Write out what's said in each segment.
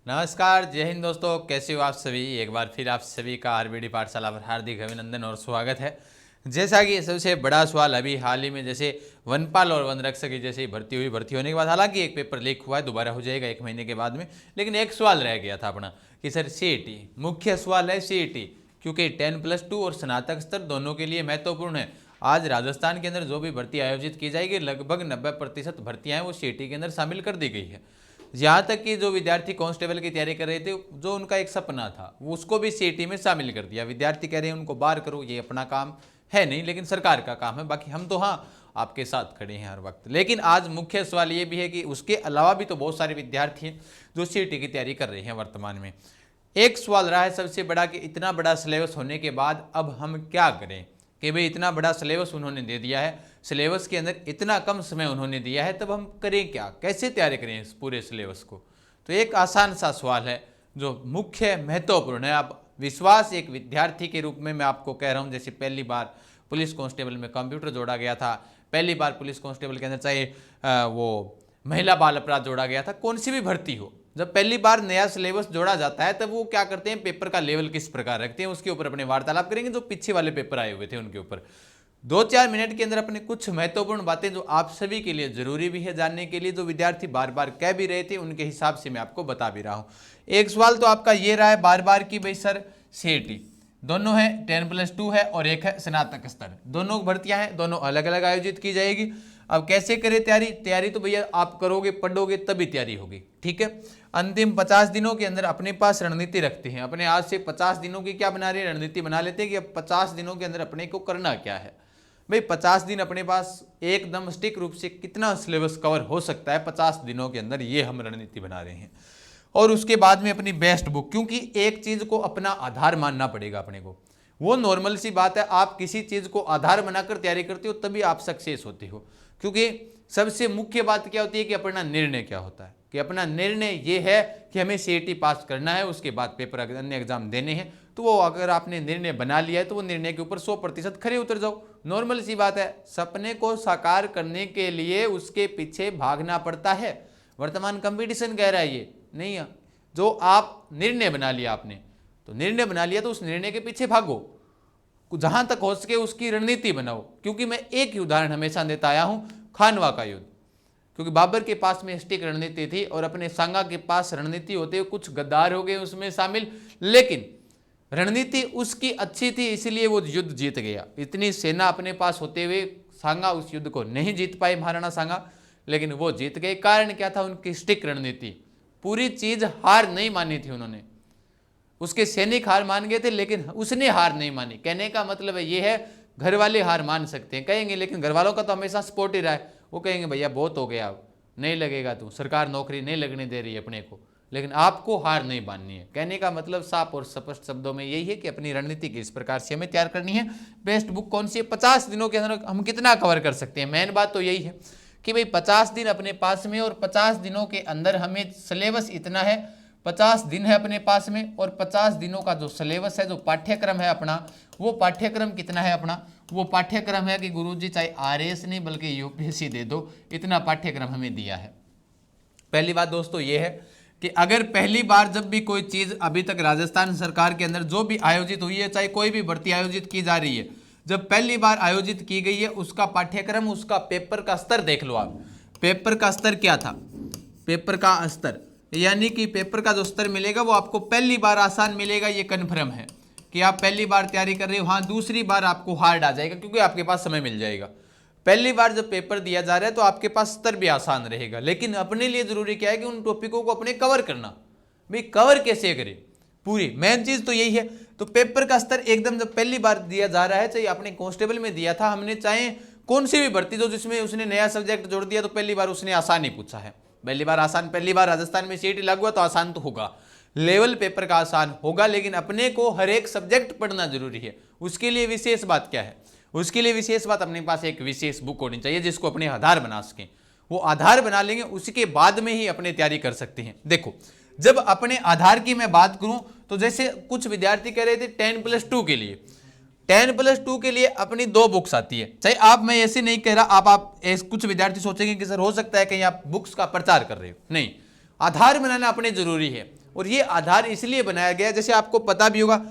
नमस्कार, जय हिंद दोस्तों। कैसे हो आप सभी। एक बार फिर आप सभी का आरबीडी पाठशाला पर हार्दिक अभिनंदन और स्वागत है। जैसा कि सबसे बड़ा सवाल अभी हाल ही में जैसे वनपाल और वन रक्षक की जैसे भर्ती होने के बाद, हालांकि एक पेपर लीक हुआ है, दोबारा हो जाएगा 1 महीने के बाद में, लेकिन एक सवाल रह गया था अपना कि सर सीईटी, मुख्य सवाल है सीईटी, क्योंकि 10+2 और स्नातक स्तर दोनों के लिए महत्वपूर्ण है। आज राजस्थान के अंदर जो भी भर्ती आयोजित की जाएगी, लगभग 90% भर्तियां हैं वो सीईटी के अंदर शामिल कर दी गई है। यहाँ तक कि जो विद्यार्थी कांस्टेबल की तैयारी कर रहे थे, जो उनका एक सपना था, वो उसको भी सीईटी में शामिल कर दिया। विद्यार्थी कह रहे हैं उनको बाहर करो, ये अपना काम है नहीं, लेकिन सरकार का काम है। बाकी हम तो हाँ आपके साथ खड़े हैं हर वक्त। लेकिन आज मुख्य सवाल ये भी है कि उसके अलावा भी तो बहुत सारे विद्यार्थी हैं जो सीईटी की तैयारी कर रहे हैं वर्तमान में। एक सवाल रहा है सबसे बड़ा कि इतना बड़ा सिलेबस होने के बाद अब हम क्या करें, कि भाई इतना बड़ा सिलेबस उन्होंने दे दिया है, सिलेबस के अंदर इतना कम समय उन्होंने दिया है, तब हम करें क्या, कैसे तैयारी करें इस पूरे सिलेबस को। तो एक आसान सा सवाल है जो मुख्य महत्वपूर्ण है। आप विश्वास एक विद्यार्थी के रूप में मैं आपको कह रहा हूँ, जैसे पहली बार पुलिस कांस्टेबल में कंप्यूटर जोड़ा गया था, पहली बार पुलिस कांस्टेबल के अंदर चाहे वो महिला बाल अपराध जोड़ा गया था, कौन सी भी भर्ती हो, जब पहली बार नया सिलेबस जोड़ा जाता है तब वो क्या करते हैं, पेपर का लेवल किस प्रकार रखते हैं उसके ऊपर अपने वार्तालाप करेंगे। जो पीछे वाले पेपर आए हुए थे उनके ऊपर 2-4 मिनट के अंदर अपने कुछ महत्वपूर्ण बातें जो आप सभी के लिए जरूरी भी है जानने के लिए, जो विद्यार्थी बार बार कह भी रहे थे, उनके हिसाब से मैं आपको बता भी रहा हूं। एक सवाल तो आपका ये रहा है बार बार कि भाई सर सीईटी दोनों है, 10+2 है और एक है स्नातक स्तर, दोनों भर्तियां हैं, दोनों अलग अलग आयोजित की जाएगी। अब कैसे करें तैयारी तो भैया आप करोगे, पढ़ोगे तभी तैयारी होगी, ठीक है। अंतिम 50 दिनों के अंदर अपने पास रणनीति रखते हैं, अपने आज से 50 दिनों की क्या बना रहे हैं, रणनीति बना लेते हैं कि अब 50 दिनों के अंदर अपने को करना क्या है। भाई 50 दिन अपने पास एकदम स्टिक रूप से कितना सिलेबस कवर हो सकता है 50 दिनों के अंदर, ये हम रणनीति बना रहे हैं। और उसके बाद में अपनी बेस्ट बुक, क्योंकि एक चीज को अपना आधार मानना पड़ेगा अपने को। वो नॉर्मल सी बात है, आप किसी चीज को आधार बनाकर तैयारी करते हो तभी आप सक्सेस होते हो। क्योंकि सबसे मुख्य बात क्या होती है कि अपना निर्णय क्या होता है, कि अपना निर्णय ये है कि हमें सीईटी पास करना है, उसके बाद पेपर अन्य एग्जाम देने हैं। तो वो अगर आपने निर्णय बना लिया है तो वो निर्णय के ऊपर 100% खरे उतर जाओ। नॉर्मल सी बात है, सपने को साकार करने के लिए उसके पीछे भागना पड़ता है। वर्तमान कंपटीशन कह रहा है ये नहीं है। जो आप निर्णय बना लिया आपने, तो निर्णय बना लिया तो उस निर्णय के पीछे भागो, जहां तक हो सके उसकी रणनीति बनाओ। क्योंकि मैं एक ही उदाहरण हमेशा देता आया हूं, खानवा का युद्ध, क्योंकि बाबर के पास में स्टिक रणनीति थी और अपने सांगा के पास रणनीति होते हुए कुछ गद्दार हो गए उसमें शामिल, लेकिन रणनीति उसकी अच्छी थी इसलिए वो युद्ध जीत गया। इतनी सेना अपने पास होते हुए सांगा उस युद्ध को नहीं जीत पाए, महाराणा सांगा, लेकिन वो जीत गए। कारण क्या था, उनकी स्टिक रणनीति। पूरी चीज हार नहीं मानी थी उन्होंने, उसके सैनिक हार मान गए थे लेकिन उसने हार नहीं मानी। कहने का मतलब है ये है, घर वाले हार मान सकते हैं कहेंगे, लेकिन घर वालों का तो हमेशा सपोर्ट ही रहा है। वो कहेंगे भैया बहुत हो गया, अब नहीं लगेगा, तू सरकार नौकरी नहीं लगने दे रही है अपने को, लेकिन आपको हार नहीं माननी है। कहने का मतलब साफ और स्पष्ट शब्दों में यही है कि अपनी रणनीति किस प्रकार से हमें तैयार करनी है। बेस्ट बुक कौन सी है, 50 दिनों के अंदर हम कितना कवर कर सकते हैं। मेन बात तो यही है कि भाई 50 दिन अपने पास में, और 50 दिनों के अंदर हमें सिलेबस इतना है, 50 दिन है अपने पास में, और 50 दिनों का जो सिलेबस है, जो पाठ्यक्रम है अपना, वो पाठ्यक्रम कितना है अपना, वो पाठ्यक्रम है कि गुरुजी चाहे आरएएस नहीं बल्कि यूपीएससी दे दो, इतना पाठ्यक्रम हमें दिया है। पहली बात दोस्तों ये है कि अगर पहली बार जब भी कोई चीज अभी तक राजस्थान सरकार के अंदर जो भी आयोजित हुई है, चाहे कोई भी भर्ती आयोजित की जा रही है, जब पहली बार आयोजित की गई है, उसका पाठ्यक्रम, उसका पेपर का स्तर देख लो आप। पेपर का स्तर क्या था, पेपर का स्तर यानी कि पेपर का जो स्तर मिलेगा वो आपको पहली बार आसान मिलेगा, ये कन्फर्म है कि आप पहली बार तैयारी कर रहे हो। हाँ, दूसरी बार आपको हार्ड आ जाएगा क्योंकि आपके पास समय मिल जाएगा। पहली बार जब पेपर दिया जा रहा है तो आपके पास स्तर भी आसान रहेगा, लेकिन अपने लिए जरूरी क्या है कि उन टॉपिकों को अपने कवर करना। भाई कवर कैसे करें, पूरी मेन चीज तो यही है। तो पेपर का स्तर एकदम जब पहली बार दिया जा रहा है, चाहे आपने कांस्टेबल में दिया था, हमने चाहे कौन सी भी भर्ती जो जिसमें उसने नया सब्जेक्ट जोड़ दिया, तो पहली बार उसने आसान ही पूछा है। पहली बार आसान, पहली बार राजस्थान में सीईटी लागू हुआ तो आसान तो होगा, लेवल पेपर का आसान होगा, लेकिन अपने को हर एक सब्जेक्ट पढ़ना जरूरी है। उसके लिए विशेष बात क्या है, उसके लिए विशेष बात अपने पास एक विशेष बुक होनी चाहिए जिसको अपने आधार बना सकें। वो आधार बना लेंगे, उसके बाद में ही अपने तैयारी कर सकते हैं। देखो, जब अपने आधार की मैं बात करूं तो जैसे कुछ विद्यार्थी कह रहे थे 10+2 के लिए, 10+2 के लिए अपनी 2 बुक्स आती है। चाहे आप, मैं ऐसे नहीं कह रहा, आप कुछ विद्यार्थी सोचेंगे कि सर हो सकता है कहीं आप बुक्स का प्रचार कर रहे हो, नहीं, आधार बनाना अपने जरूरी है। और ये आधार इसलिए बनाया गया है, जैसे आपको पता भी होगा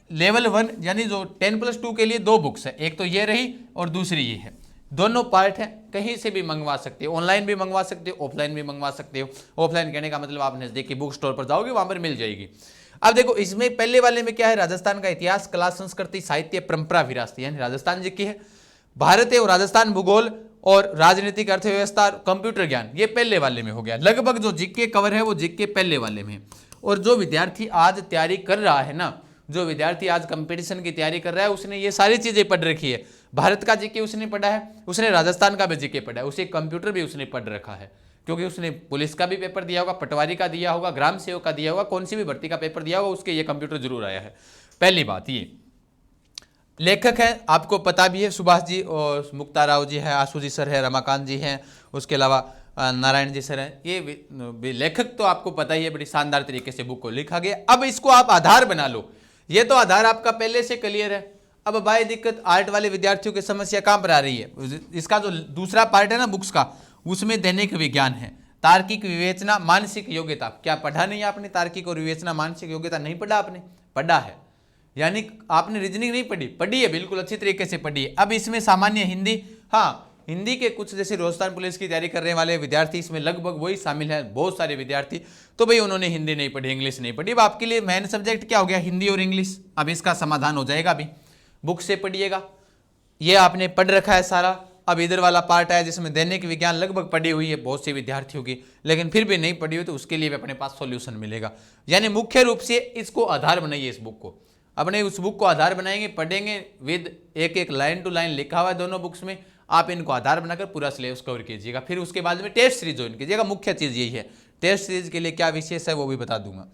लेवल 1 यानी जो 10+2 के लिए 2 बुक्स है, एक तो ये रही और दूसरी ये है, दोनों पार्ट है, कहीं से भी मंगवा सकते हो, ऑनलाइन भी मंगवा सकते हो, ऑफलाइन भी मंगवा सकते हो। ऑफलाइन कहने का मतलब आप नजदीकी बुक स्टोर पर जाओगे वहां पर मिल जाएगी। अब देखो इसमें पहले वाले में क्या है, राजस्थान का इतिहास, कला, संस्कृति, साहित्य, परंपरा, विरासत, यानी राजस्थान जी की है। भारत और राजस्थान भूगोल और राजनीतिक, अर्थव्यवस्था, कंप्यूटर ज्ञान, ये पहले वाले में हो गया। लगभग जो जीके कवर है वो जीके पहले वाले में। और जो विद्यार्थी आज तैयारी कर रहा है ना, जो विद्यार्थी आज कंपटीशन की तैयारी कर रहा है, उसने ये सारी चीजें पढ़ रखी है। भारत का जीके उसने पढ़ा है, उसने राजस्थान का भी जीके पढ़ा है, उसे कंप्यूटर भी उसने पढ़ रखा है, क्योंकि उसने पुलिस का भी पेपर दिया होगा, पटवारी का दिया होगा, ग्राम सेवक का दिया होगा, कौन सी भी भर्ती का पेपर दिया होगा, उसके ये कंप्यूटर जरूर आया है। पहली बात ये। लेखक है आपको पता भी है, सुभाष जी और मुक्ता राव जी है, आशु जी सर है, रमाकांत जी हैं, उसके अलावा नारायण जी सर हैं। ये लेखक तो आपको पता ही है, बड़ी शानदार तरीके से बुक को लिखा गया। अब इसको आप आधार बना लो, ये तो आधार आपका पहले से क्लियर है। अब भाई दिक्कत आर्ट वाले विद्यार्थियों की समस्या कहाँ पर आ रही है, इसका जो दूसरा पार्ट है ना बुक्स का, उसमें दैनिक विज्ञान है, तार्किक विवेचना, मानसिक योग्यता। क्या पढ़ा नहीं आपने? तार्किक और विवेचना, मानसिक योग्यता नहीं पढ़ा आपने? पढ़ा है, यानी आपने रीजनिंग नहीं पढ़ी? पढ़ी है, बिल्कुल अच्छी तरीके से पढ़ी है। अब इसमें सामान्य हिंदी, हाँ हिंदी के कुछ जैसे राजस्थान पुलिस की तैयारी करने वाले विद्यार्थी इसमें लगभग वही शामिल है, बहुत सारे विद्यार्थी, तो भाई उन्होंने हिंदी नहीं पढ़ी, इंग्लिश नहीं पढ़ी। अब आपके लिए मेन सब्जेक्ट क्या हो गया? हिंदी और इंग्लिश। अब इसका समाधान हो जाएगा, अभी बुक से पढ़िएगा, ये आपने पढ़ रखा है सारा। अब इधर वाला पार्ट है जिसमें दैनिक विज्ञान लगभग पढ़ी हुई है बहुत से विद्यार्थियों की, लेकिन फिर भी नहीं पढ़ी हुई, तो उसके लिए भी अपने पास सॉल्यूशन मिलेगा। यानी मुख्य रूप से इसको आधार बनाइए, इस बुक को अपने उस बुक को आधार बनाएंगे, पढ़ेंगे विद एक एक लाइन टू लाइन लिखा हुआ है दोनों बुक्स में, आप इनको आधार बनाकर पूरा सिलेबस कवर कीजिएगा। फिर उसके बाद में टेस्ट सीरीज ज्वाइन कीजिएगा, मुख्य चीज यही है। टेस्ट सीरीज के लिए क्या विशेष है वो भी बता दूंगा।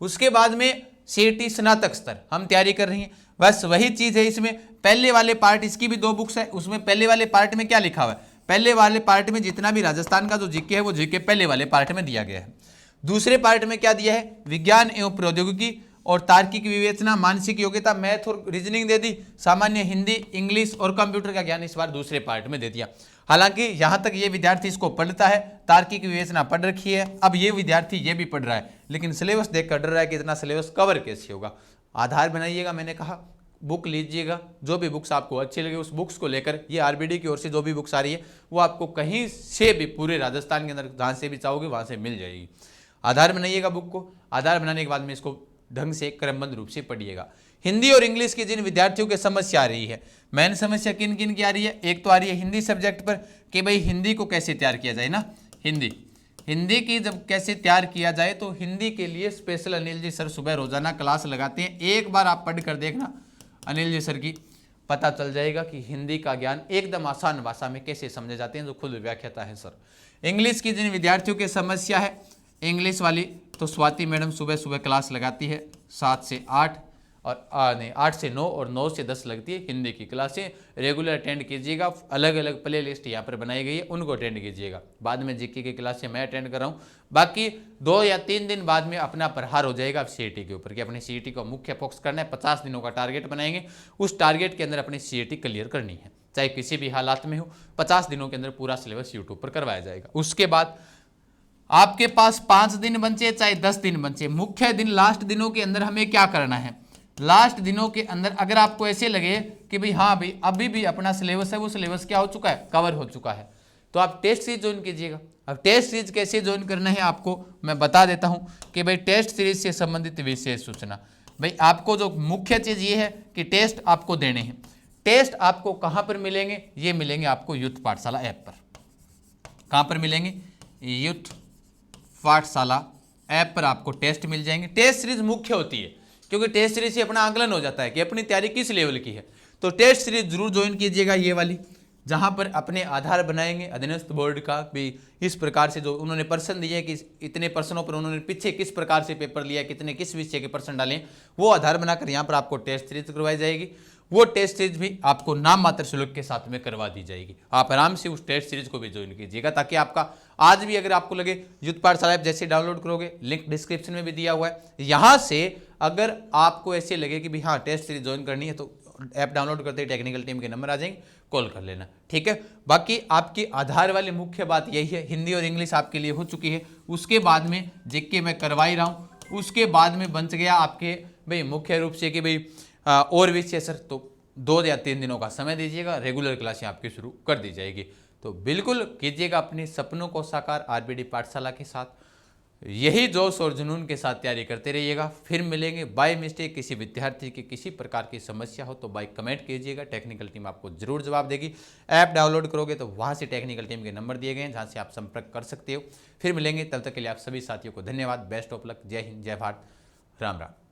उसके बाद में सीईटी स्नातक स्तर हम तैयारी कर रही हैं, बस वही चीज है इसमें। पहले वाले पार्ट, इसकी भी 2 बुक्स है, उसमें पहले वाले पार्ट में क्या लिखा हुआ है? पहले वाले पार्ट में जितना भी राजस्थान का जो जीके है वो जीके पहले वाले पार्ट में दिया गया है। दूसरे पार्ट में क्या दिया है? विज्ञान एवं प्रौद्योगिकी और तार्किक विवेचना, मानसिक योग्यता, मैथ और रीजनिंग दे दी, सामान्य हिंदी, इंग्लिश और कंप्यूटर का ज्ञान इस बार दूसरे पार्ट में दे दिया। हालांकि यहां तक ये विद्यार्थी इसको पढ़ता है, तार्किक विवेचना पढ़ रखी है, अब ये विद्यार्थी ये भी पढ़ रहा है, लेकिन सिलेबस देख कर डर रहा है कि इतना सिलेबस कवर कैसे होगा। आधार बनाइएगा, मैंने कहा बुक लीजिएगा, जो भी बुक्स आपको अच्छी लगे उस बुक्स को लेकर, ये आरबीडी की ओर से जो भी बुक्स आ रही है वो आपको कहीं से भी पूरे राजस्थान के अंदर जहाँ से भी चाहोगे वहाँ से मिल जाएगी। आधार बनाइएगा बुक को, आधार बनाने के बाद में इसको ढंग से क्रमबद्ध रूप से पढ़िएगा। हिंदी और इंग्लिश की जिन विद्यार्थियों की समस्या आ रही है, मेन समस्या किन किन की आ रही है? एक तो आ रही है हिंदी सब्जेक्ट पर कि भाई हिंदी को कैसे तैयार किया जाए ना, हिंदी की जब कैसे तैयार किया जाए, तो हिंदी के लिए स्पेशल अनिल जी सर सुबह रोजाना क्लास लगाते हैं। एक बार आप पढ़ कर देखना अनिल जी सर की, पता चल जाएगा कि हिंदी का ज्ञान एकदम आसान भाषा में कैसे समझे जाते हैं, जो खुद व्याख्याता है सर। इंग्लिश की जिन विद्यार्थियों की समस्या है इंग्लिश वाली, तो स्वाति मैडम सुबह सुबह क्लास लगाती है 7 से 8 और 8 से 9 और 9 से 10 लगती है हिंदी की क्लासें। रेगुलर अटेंड कीजिएगा, अलग अलग प्ले लिस्ट यहाँ पर बनाई गई है, उनको अटेंड कीजिएगा। बाद में जीके की क्लासें मैं अटेंड कर रहा हूँ, बाकी 2 या 3 दिन बाद में अपना प्रहार हो जाएगा सीईटी के ऊपर कि अपनी सीईटी को मुख्य फोकस करना है। 50 दिनों का टारगेट बनाएंगे, उस टारगेट के अंदर अपनी सीईटी क्लियर करनी है, चाहे किसी भी हालात में हो। 50 दिनों के अंदर पूरा सिलेबस यूट्यूब पर करवाया जाएगा। उसके बाद आपके पास 5 दिन बचे चाहे 10 दिन बचे, मुख्य दिन लास्ट दिनों के अंदर हमें क्या करना है? लास्ट दिनों के अंदर अगर आपको ऐसे लगे कि भाई हाँ भाई अभी भी अपना सिलेबस है, वो सिलेबस क्या हो चुका है? कवर हो चुका है, तो आप टेस्ट सीरीज ज्वाइन कीजिएगा। अब टेस्ट सीरीज कैसे ज्वाइन करना है आपको मैं बता देता हूं कि भाई टेस्ट सीरीज से संबंधित विशेष सूचना। भाई आपको जो मुख्य चीज ये है कि टेस्ट आपको देने हैं। टेस्ट आपको कहां पर मिलेंगे? ये मिलेंगे आपको यूथ पाठशाला ऐप पर। कहां पर मिलेंगे? यूथ पाठशाला ऐप पर आपको टेस्ट मिल जाएंगे। टेस्ट सीरीज मुख्य होती है, क्योंकि टेस्ट सीरीज से अपना आकलन हो जाता है कि अपनी तैयारी किस लेवल की है। तो टेस्ट सीरीज जरूर ज्वाइन कीजिएगा, ये वाली, जहां पर अपने आधार बनाएंगे अधीनस्थ बोर्ड का भी। इस प्रकार से जो उन्होंने पर्सन दिए कि इतने पर्सनों पर उन्होंने पीछे किस प्रकार से पेपर लिया, कितने किस विषय के पर्सन डाले, वो आधार बनाकर यहाँ पर आपको टेस्ट सीरीज करवाई जाएगी। वो टेस्ट सीरीज भी आपको नाम मात्र शुल्क के साथ में करवा दी जाएगी। आप आराम से उस टेस्ट सीरीज को भी ज्वाइन कीजिएगा, ताकि आपका आज भी अगर आपको लगे यूथ पाठशाला ऐप जैसे डाउनलोड करोगे, लिंक डिस्क्रिप्शन में भी दिया हुआ है, यहाँ से अगर आपको ऐसे लगे कि भाई हाँ टेस्ट सीरीज ज्वाइन करनी है, तो ऐप डाउनलोड करते ही टेक्निकल टीम के नंबर आ जाएंगे, कॉल कर लेना, ठीक है। बाकी आपकी आधार वाली मुख्य बात यही है, हिंदी और इंग्लिश आपके लिए हो चुकी है। उसके बाद में जीके मैं करवा ही रहा हूँ, उसके बाद में बन गया आपके भाई मुख्य रूप से कि भाई और विषय सर, तो 2 या 3 दिनों का समय दीजिएगा, रेगुलर क्लासें आपकी शुरू कर दी जाएगी। तो बिल्कुल कीजिएगा अपने सपनों को साकार आरबीडी पाठशाला के साथ, यही जोश और जुनून के साथ तैयारी करते रहिएगा। फिर मिलेंगे। बाय मिस्टेक किसी विद्यार्थी की किसी प्रकार की समस्या हो तो बाय कमेंट कीजिएगा, टेक्निकल टीम आपको जरूर जवाब देगी। ऐप डाउनलोड करोगे तो वहाँ से टेक्निकल टीम के नंबर दिए गए हैं जहाँ से आप संपर्क कर सकते हो। फिर मिलेंगे, तब तक के लिए आप सभी साथियों को धन्यवाद। Best of luck. जय हिंद, जय भारत, राम राम।